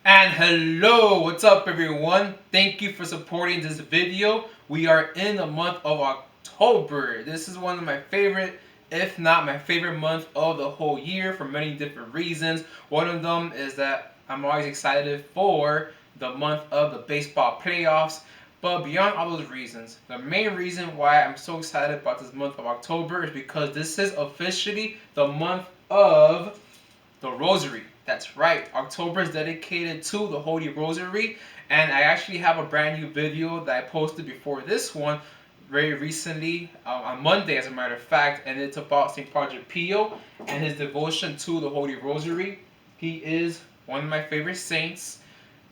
And hello, what's up everyone? Thank you for supporting this video. We are in the month of October. This is one of my favorite, if not my favorite month of the whole year for many different reasons. One of them is that I'm always excited for the month of the baseball playoffs. But beyond all those reasons, the main reason why I'm so excited about this month of October is because this is officially the month of the Rosary. That's right. October is dedicated to the Holy Rosary, and I actually have a brand new video that I posted before this one very recently on Monday, as a matter of fact, and it's about St. Padre Pio and his devotion to the Holy Rosary. He is one of my favorite saints.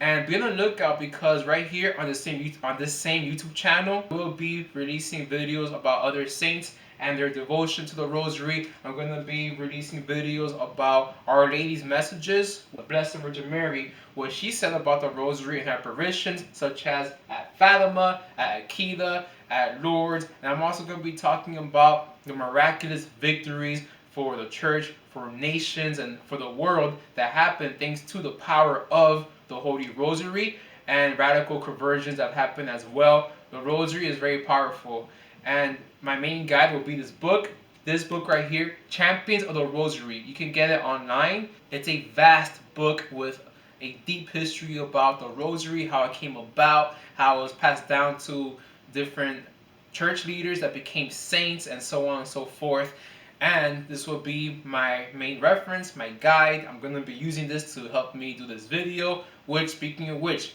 And be on the lookout because right here on this same YouTube channel, we'll be releasing videos about other saints and their devotion to the Rosary. I'm going to be releasing videos about Our Lady's messages, the Blessed Virgin Mary, what she said about the Rosary and apparitions, such as at Fatima, at Akita, at Lourdes. And I'm also going to be talking about the miraculous victories for the church, for nations, and for the world that happen thanks to the power of the Holy Rosary and radical conversions that happen as well. The Rosary is very powerful. And my main guide will be this book. This book right here, Champions of the Rosary. You can get it online. It's a vast book with a deep history about the Rosary, how it came about, how it was passed down to different church leaders that became saints, and so on and so forth. And this will be my main reference, my guide. I'm going to be using this to help me do this video. Which, speaking of which,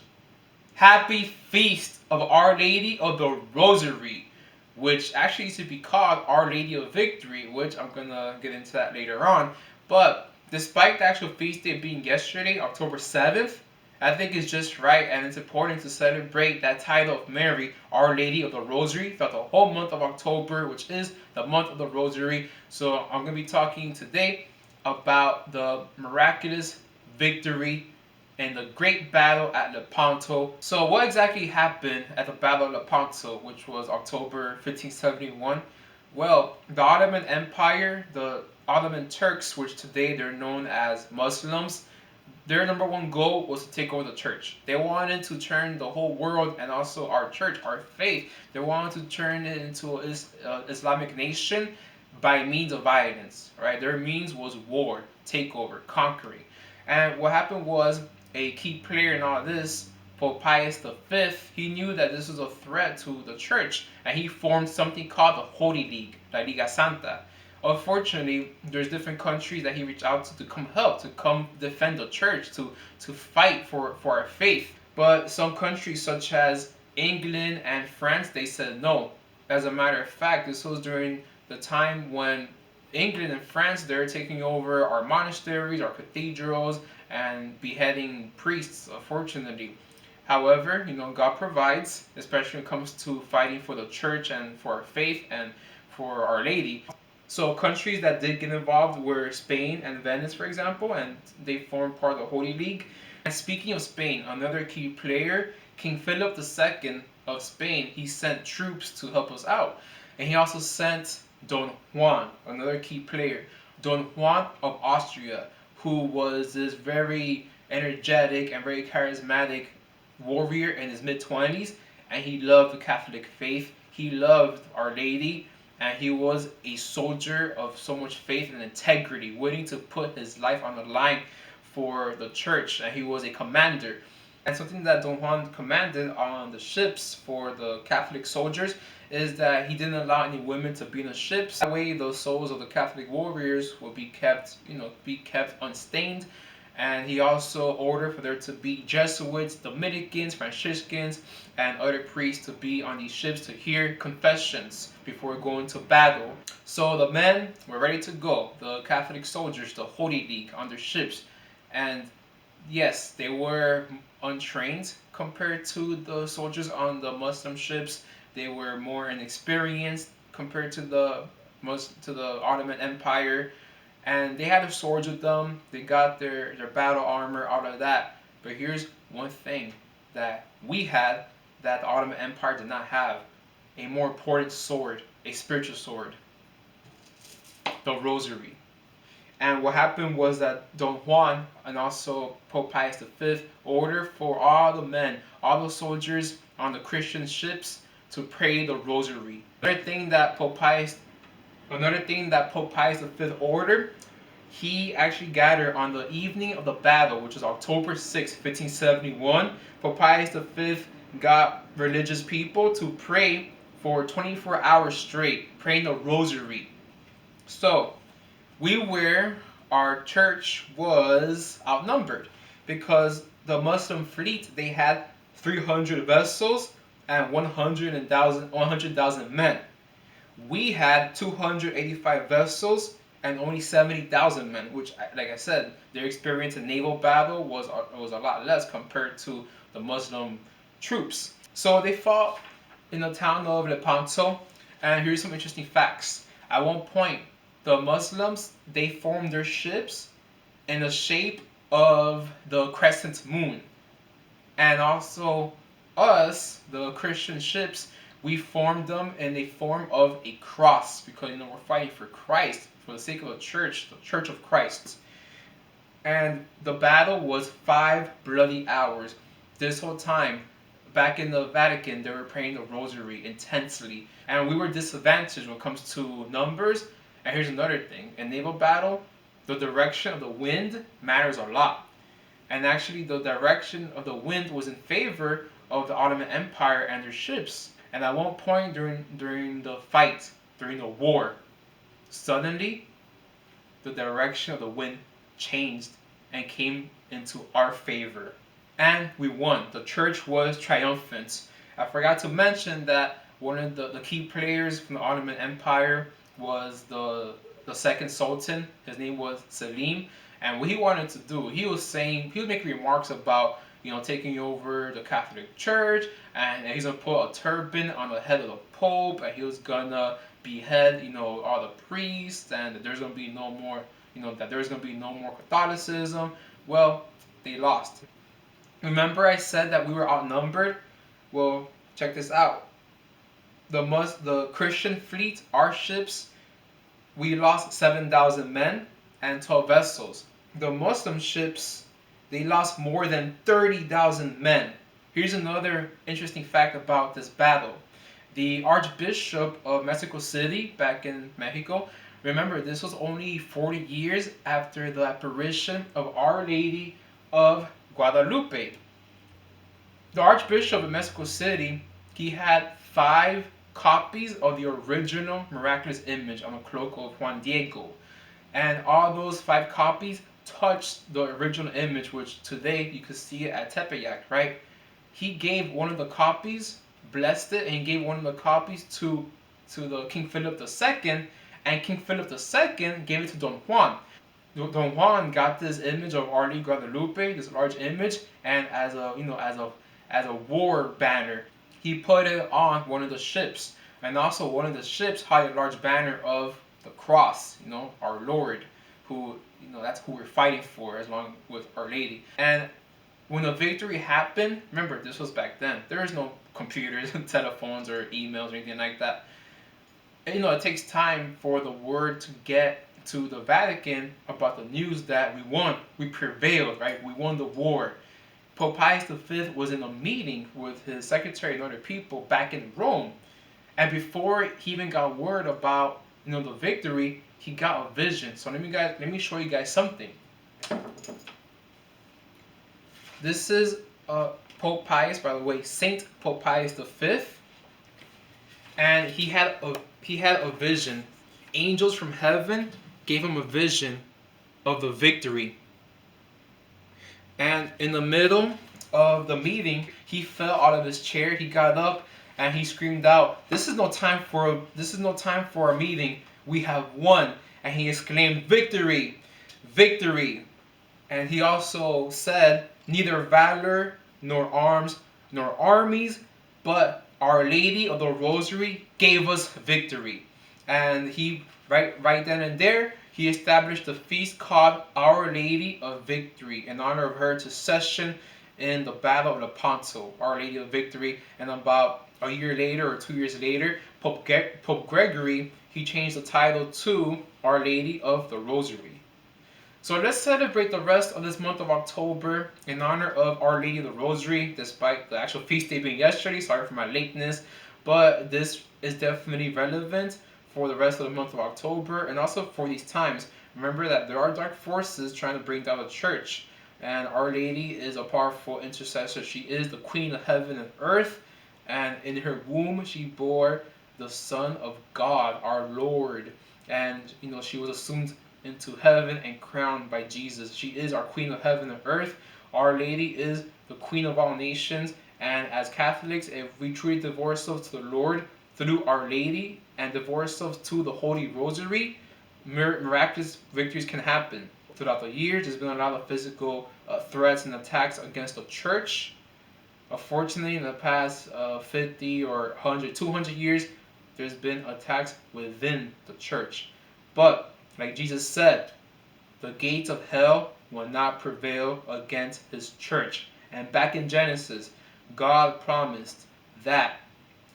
happy feast of Our Lady of the Rosary, which actually used to be called Our Lady of Victory, which I'm going to get into that later on. But despite the actual feast day being yesterday, October 7th, I think it's just right and it's important to celebrate that title of Mary, Our Lady of the Rosary, throughout the whole month of October, which is the month of the Rosary. So I'm going to be talking today about the miraculous victory in the great battle at Lepanto. So what exactly happened at the Battle of Lepanto, which was October 1571? Well, the Ottoman Empire, the Ottoman Turks, which today they're known as Muslims, their number one goal was to take over the church. They wanted to turn the whole world and also our church, our faith, they wanted to turn it into an Islamic nation by means of violence. Right? Their means was war, takeover, conquering. And what happened was a key player in all this, Pope Pius V, he knew that this was a threat to the church, and he formed something called the Holy League, La Liga Santa. Unfortunately, there's different countries that he reached out to come help, to come defend the church, to fight for our faith. But some countries such as England and France, they said no. As a matter of fact, this was during the time when England and France, they're taking over our monasteries, our cathedrals, and beheading priests, unfortunately. However, God provides, especially when it comes to fighting for the church and for our faith and for Our Lady. So countries that did get involved were Spain and Venice, for example, and they formed part of the Holy League. And speaking of Spain, another key player, King Philip II of Spain, he sent troops to help us out. And he also sent Don Juan, another key player, Don Juan of Austria, who was this very energetic and very charismatic warrior in his mid-20s, and he loved the Catholic faith. He loved Our Lady, and he was a soldier of so much faith and integrity, willing to put his life on the line for the church, and he was a commander. And something that Don Juan commanded on the ships for the Catholic soldiers is that he didn't allow any women to be in the ships. That way, the souls of the Catholic warriors will be kept, be kept unstained. And he also ordered for there to be Jesuits, Dominicans, Franciscans, and other priests to be on these ships to hear confessions before going to battle. So the men were ready to go, the Catholic soldiers, the Holy League, on their ships. And yes, they were untrained compared to the soldiers on the Muslim ships. They were more inexperienced compared to the Ottoman Empire, and they had their swords with them. They got their battle armor, all of that. But here's one thing that we had that the Ottoman Empire did not have: a more important sword, a spiritual sword, the Rosary. And what happened was that Don Juan and also Pope Pius V ordered for all the men, all the soldiers on the Christian ships to pray the Rosary. Another thing that Pope Pius V ordered, he actually gathered on the evening of the battle, which was October 6, 1571. Pope Pius V got religious people to pray for 24 hours straight, praying the Rosary. So, our church was outnumbered because the Muslim fleet, they had 300 vessels and 100,000 men. We had 285 vessels and only 70,000 men, which, like I said, their experience in naval battle was a lot less compared to the Muslim troops. So they fought in the town of Lepanto, and here's some interesting facts. At one point, the Muslims, they formed their ships in the shape of the crescent moon. And also us, the Christian ships, we formed them in the form of a cross because we're fighting for Christ, for the sake of the Church of Christ. And the battle was 5 bloody hours. This whole time, back in the Vatican, they were praying the Rosary intensely, and we were disadvantaged when it comes to numbers. And here's another thing: in naval battle, the direction of the wind matters a lot. And actually, the direction of the wind was in favor of the Ottoman Empire and their ships. And at one point during the fight, during the war, suddenly the direction of the wind changed and came into our favor. And we won. The church was triumphant. I forgot to mention that one of the key players from the Ottoman Empire was the second Sultan. His name was Selim. And what he wanted to do, he was making remarks about, taking over the Catholic Church, and he's gonna put a turban on the head of the Pope, and he was gonna behead, all the priests, and that there's gonna be no more, Catholicism. Well, they lost. Remember I said that we were outnumbered? Well, check this out. The Christian fleet, our ships, we lost 7,000 men and 12 vessels. The Muslim ships, they lost more than 30,000 men. Here's another interesting fact about this battle. The Archbishop of Mexico City, back in Mexico, remember, this was only 40 years after the apparition of Our Lady of Guadalupe. The Archbishop of Mexico City, he had 5 copies of the original miraculous image on the cloak of Juan Diego. And all those 5 copies touched the original image, which today you can see it at Tepeyac, right? He gave one of the copies, blessed it, and he gave one of the copies to the King Philip II, and King Philip II gave it to Don Juan. Don Juan got this image of Our Lady Guadalupe, this large image, and as a war banner, he put it on one of the ships. And also one of the ships had a large banner of the cross, our Lord, who, that's who we're fighting for, as long with Our Lady. And when the victory happened, remember, this was back then. There is no computers and telephones or emails or anything like that. And, it takes time for the word to get to the Vatican about the news that we won. We prevailed, right? We won the war. Pope Pius V was in a meeting with his secretary and other people back in Rome. And before he even got word about, the victory, he got a vision. So let me show you guys something. This is Pope Pius, by the way, Saint Pope Pius V, and he had a vision. Angels from heaven gave him a vision of the victory. And in the middle of the meeting, he fell out of his chair. He got up and he screamed out, "This is no time for a meeting. We have won." And he exclaimed, "Victory! Victory!" And he also said, "Neither valor, nor arms, nor armies, but Our Lady of the Rosary gave us victory." And he, right then and there, he established a feast called Our Lady of Victory in honor of her intercession in the Battle of Lepanto, Our Lady of Victory. And about a year later or 2 years later, Pope Gregory, he changed the title to Our Lady of the Rosary. So let's celebrate the rest of this month of October in honor of Our Lady of the Rosary, despite the actual feast day being yesterday. Sorry for my lateness, but this is definitely relevant for the rest of the month of October and also for these times. Remember that there are dark forces trying to bring down the church, and Our Lady is a powerful intercessor. She is the Queen of heaven and earth, and in her womb she bore the Son of God, our Lord. And she was assumed into heaven and crowned by Jesus. She is our Queen of heaven and earth. Our Lady is the Queen of all nations. And as Catholics, if we truly devote ourselves to the Lord through Our Lady and devote ourselves to the Holy Rosary, miraculous victories can happen. Throughout the years, there's been a lot of physical threats and attacks against the church. Unfortunately, in the past 50 or 100, 200 years, there's been attacks within the church. But, like Jesus said, the gates of hell will not prevail against his church. And back in Genesis, God promised that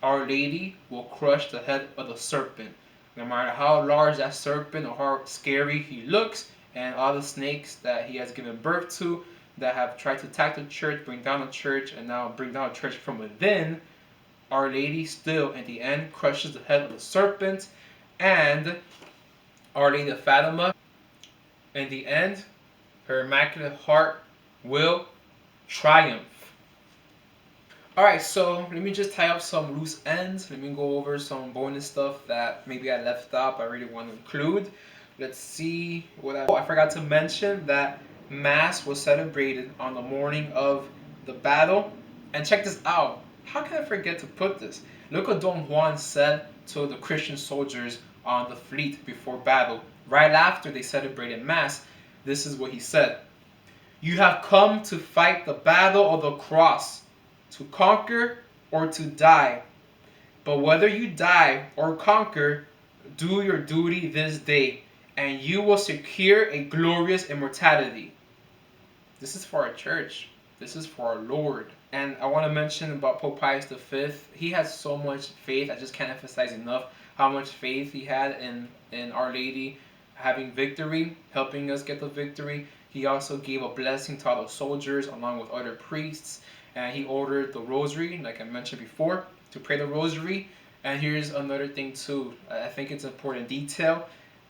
Our Lady will crush the head of the serpent. No matter how large that serpent or how scary he looks, and all the snakes that he has given birth to that have tried to attack the church, bring down the church, and now bring down the church from within, Our Lady still, in the end, crushes the head of the serpent, and Our Lady of Fatima, in the end, her Immaculate Heart will triumph. Alright, so let me just tie up some loose ends. Let me go over some bonus stuff that maybe I left out but I really want to include. Let's see what I forgot to mention that Mass was celebrated on the morning of the battle. And check this out. How can I forget to put this? Look what Don Juan said to the Christian soldiers on the fleet before battle. Right after they celebrated Mass, this is what he said. You have come to fight the battle of the cross, to conquer or to die. But whether you die or conquer, do your duty this day, and you will secure a glorious immortality. This is for our church. This is for our Lord. And I want to mention about Pope Pius V. He has so much faith. I just can't emphasize enough how much faith he had in Our Lady having victory, helping us get the victory. He also gave a blessing to all the soldiers along with other priests. And he ordered the rosary, like I mentioned before, to pray the rosary. And here's another thing too. I think it's an important detail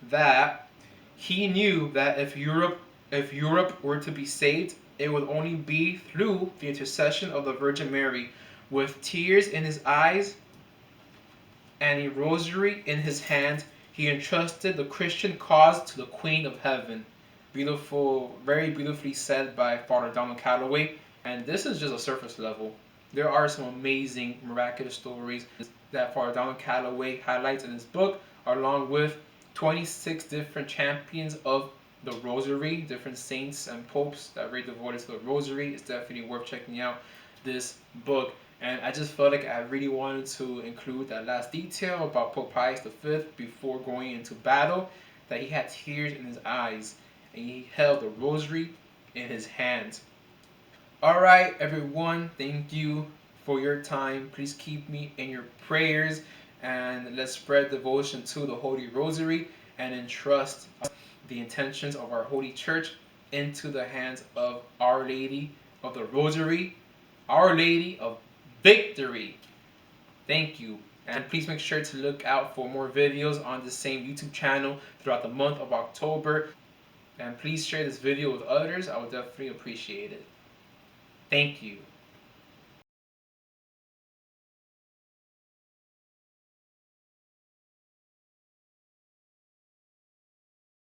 that he knew that if Europe were to be saved, it would only be through the intercession of the Virgin Mary. With tears in his eyes and a rosary in his hand, he entrusted the Christian cause to the Queen of Heaven. Beautiful, very beautifully said by Father Donald Calloway. And this is just a surface level. There are some amazing miraculous stories that Father Donald Calloway highlights in his book, along with 26 different champions of the Rosary, different saints and popes that really devoted to the Rosary. It's definitely worth checking out this book. And I just felt like I really wanted to include that last detail about Pope Pius V before going into battle, that he had tears in his eyes and he held the Rosary in his hands. Alright, everyone, thank you for your time. Please keep me in your prayers and let's spread devotion to the Holy Rosary and entrust the intentions of our Holy Church into the hands of Our Lady of the Rosary, Our Lady of Victory. Thank you. And please make sure to look out for more videos on the same YouTube channel throughout the month of October. And please share this video with others. I would definitely appreciate it. Thank you.